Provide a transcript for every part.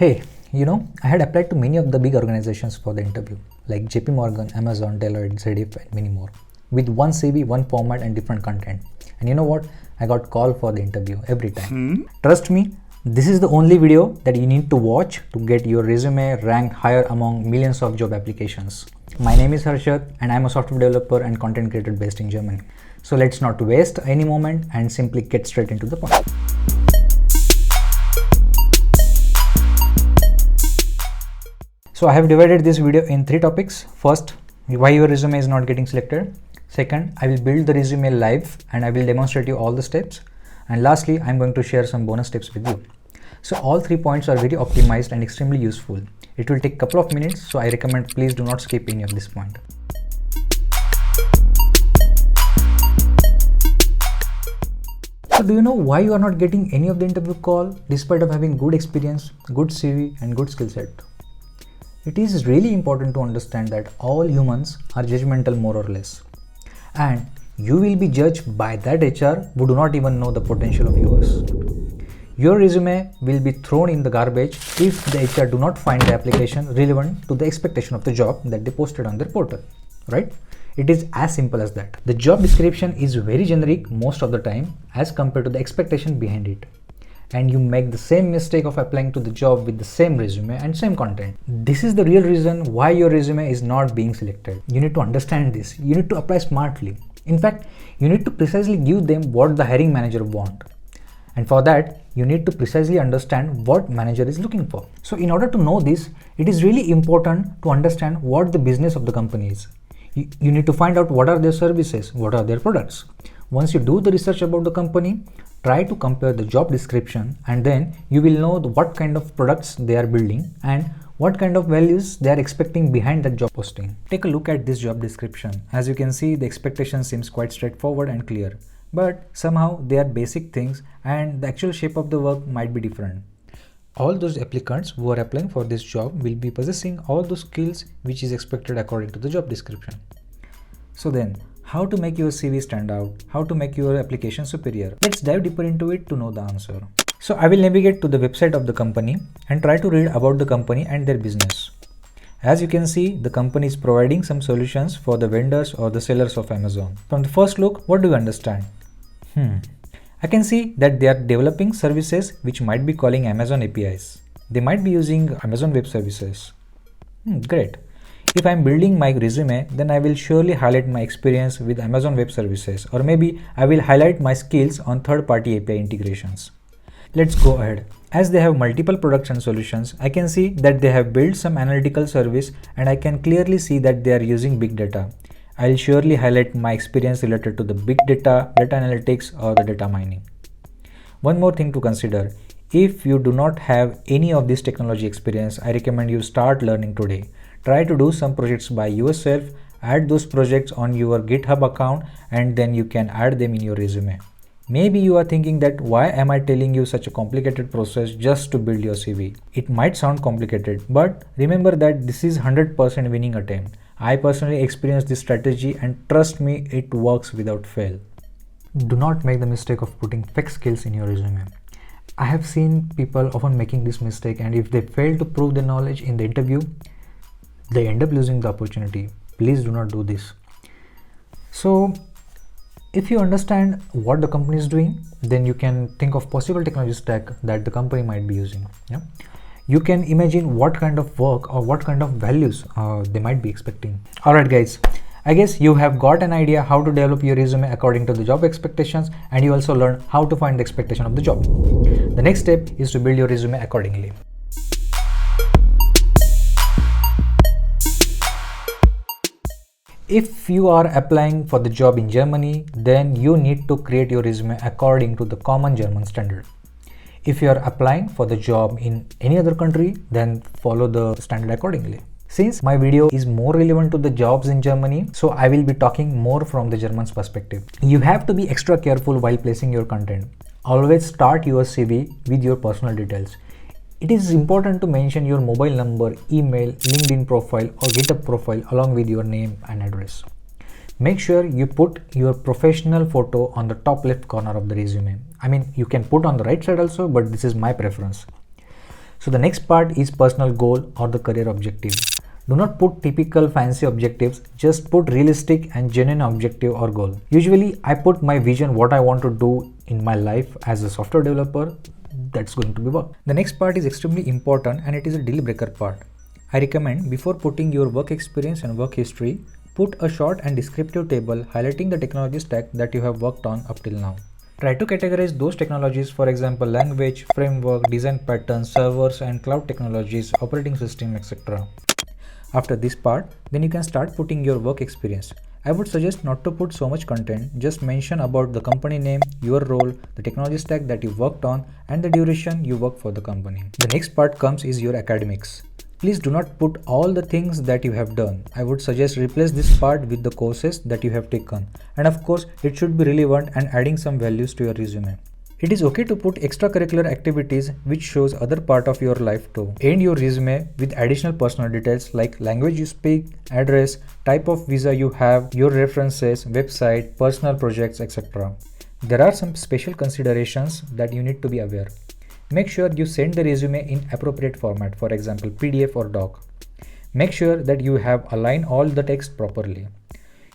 Hey, I had applied to many of the big organizations for the interview, like JP Morgan, Amazon, Deloitte, ZDF, and many more, with one CV, one format, and different content. And you know what? I got called for the interview every time. Trust me, this is the only video that you need to watch to get your resume ranked higher among millions of job applications. My name is Harshad, and I'm a software developer and content creator based in Germany. So let's not waste any moment and simply get straight into the point. So I have divided this video in 3 topics. First, why your resume is not getting selected. Second, I will build the resume live and I will demonstrate you all the steps. And lastly, I'm going to share some bonus tips with you. So all 3 points are very optimized and extremely useful. It will take a couple of minutes, so I recommend please do not skip any of this point. So do you know why you are not getting any of the interview call despite of having good experience, good CV and good skill set? It is really important to understand that all humans are judgmental more or less, and you will be judged by that HR who do not even know the potential of yours. Your resume will be thrown in the garbage if the HR do not find the application relevant to the expectation of the job that they posted on their portal, right? It is as simple as that. The job description is very generic most of the time as compared to the expectation behind it. And you make the same mistake of applying to the job with the same resume and same content. This is the real reason why your resume is not being selected. You need to understand this. You need to apply smartly. In fact, you need to precisely give them what the hiring manager wants. And for that, you need to precisely understand what manager is looking for. So in order to know this, it is really important to understand what the business of the company is. You need to find out what are their services, what are their products. Once you do the research about the company, try to compare the job description, and then you will know what kind of products they are building and what kind of values they are expecting behind that job posting. Take a look at this job description. As you can see, the expectation seems quite straightforward and clear, but somehow they are basic things and the actual shape of the work might be different. All those applicants who are applying for this job will be possessing all those skills which is expected according to the job description. So then, how to make your CV stand out, how to make your application superior. Let's dive deeper into it to know the answer. So I will navigate to the website of the company and try to read about the company and their business. As you can see, the company is providing some solutions for the vendors or the sellers of Amazon. From the first look, what do you understand? I can see that they are developing services which might be calling Amazon APIs. They might be using Amazon Web Services. Great. If I'm building my resume, then I will surely highlight my experience with Amazon Web Services, or maybe I will highlight my skills on third-party API integrations. Let's go ahead. As they have multiple products and solutions, I can see that they have built some analytical service and I can clearly see that they are using big data. I'll surely highlight my experience related to the big data, data analytics or the data mining. One more thing to consider. If you do not have any of this technology experience, I recommend you start learning today. Try to do some projects by yourself, add those projects on your GitHub account, and then you can add them in your resume. Maybe you are thinking that why am I telling you such a complicated process just to build your CV? It might sound complicated, but remember that this is 100% winning attempt. I personally experienced this strategy and trust me, it works without fail. Do not make the mistake of putting fake skills in your resume. I have seen people often making this mistake, and if they fail to prove their knowledge in the interview, they end up losing the opportunity. Please do not do this. So if you understand what the company is doing, then you can think of possible technology stack that the company might be using. You can imagine what kind of work or what kind of values they might be expecting. Alright guys, I guess you have got an idea how to develop your resume according to the job expectations, and you also learn how to find the expectation of the job. The next step is to build your resume accordingly. If you are applying for the job in Germany, then you need to create your resume according to the common German standard. If you are applying for the job in any other country, then follow the standard accordingly. Since my video is more relevant to the jobs in Germany, so I will be talking more from the German's perspective. You have to be extra careful while placing your content. Always start your CV with your personal details. It is important to mention your mobile number, email, LinkedIn profile or GitHub profile along with your name and address. Make sure you put your professional photo on the top left corner of the resume. I mean, you can put on the right side also, but this is my preference. So the next part is personal goal or the career objective. Do not put typical fancy objectives, just put realistic and genuine objective or goal. Usually I put my vision, what I want to do in my life as a software developer. That's going to be work. The next part is extremely important and it is a deal breaker part. I recommend before putting your work experience and work history, put a short and descriptive table highlighting the technology stack that you have worked on up till now. Try to categorize those technologies, for example language, framework, design patterns, servers and cloud technologies, operating system, etc. After this part, then you can start putting your work experience. I would suggest not to put so much content, just mention about the company name, your role, the technology stack that you worked on and the duration you work for the company. The next part comes is your academics. Please do not put all the things that you have done. I would suggest replace this part with the courses that you have taken. And of course, it should be relevant and adding some values to your resume. It is okay to put extracurricular activities which shows other part of your life too. End your resume with additional personal details like language you speak, address, type of visa you have, your references, website, personal projects, etc. There are some special considerations that you need to be aware. Make sure you send the resume in appropriate format, for example PDF or doc. Make sure that you have aligned all the text properly.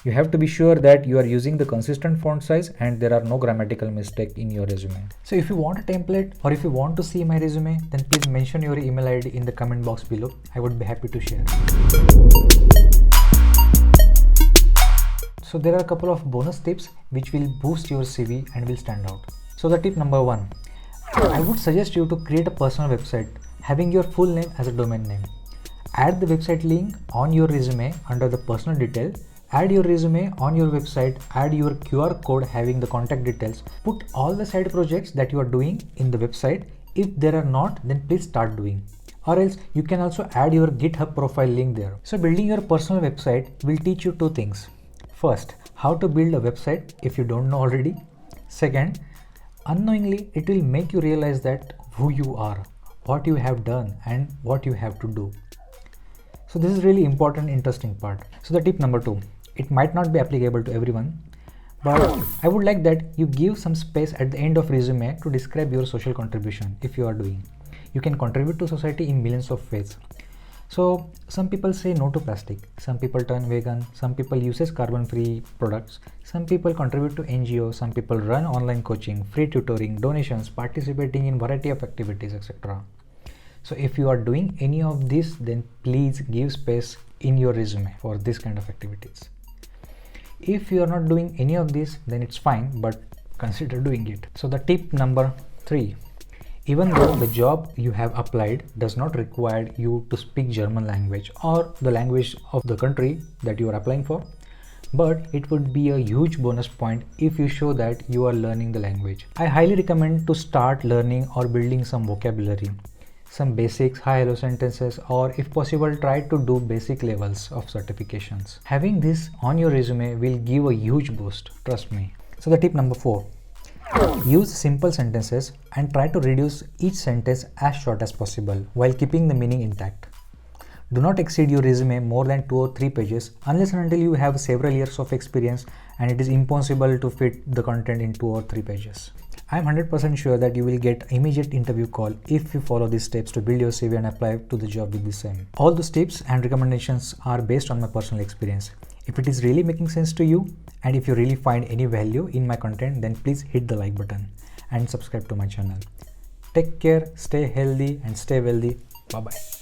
You have to be sure that you are using the consistent font size and there are no grammatical mistakes in your resume. So if you want a template or if you want to see my resume, then please mention your email ID in the comment box below. I would be happy to share. So there are a couple of bonus tips which will boost your CV and will stand out. So the tip number 1, I would suggest you to create a personal website having your full name as a domain name. Add the website link on your resume under the personal detail. Add your resume on your website, add your QR code having the contact details. Put all the side projects that you are doing in the website. If there are not, then please start doing. Or else you can also add your GitHub profile link there. So building your personal website will teach you 2 things. First, how to build a website if you don't know already. Second, unknowingly it will make you realize that who you are, what you have done and what you have to do. So this is really important, interesting part. So the tip number 2, it might not be applicable to everyone, but I would like that you give some space at the end of resume to describe your social contribution if you are doing. You can contribute to society in millions of ways. So some people say no to plastic, some people turn vegan, some people uses carbon-free products, some people contribute to NGO, some people run online coaching, free tutoring, donations, participating in variety of activities, etc. So if you are doing any of this, then please give space in your resume for this kind of activities. If you are not doing any of this, then it's fine, but consider doing it. So the tip number 3, even though the job you have applied does not require you to speak German language or the language of the country that you are applying for, but it would be a huge bonus point if you show that you are learning the language. I highly recommend to start learning or building some vocabulary, some basics, hi hello sentences, or if possible try to do basic levels of certifications. Having this on your resume will give a huge boost, trust me. So the tip number 4, use simple sentences and try to reduce each sentence as short as possible while keeping the meaning intact. Do not exceed your resume more than 2 or 3 pages unless and until you have several years of experience and it is impossible to fit the content in 2 or 3 pages. I am 100% sure that you will get immediate interview call if you follow these steps to build your CV and apply to the job with the same. All those tips and recommendations are based on my personal experience. If it is really making sense to you and if you really find any value in my content, then please hit the like button and subscribe to my channel. Take care, stay healthy and stay wealthy. Bye bye.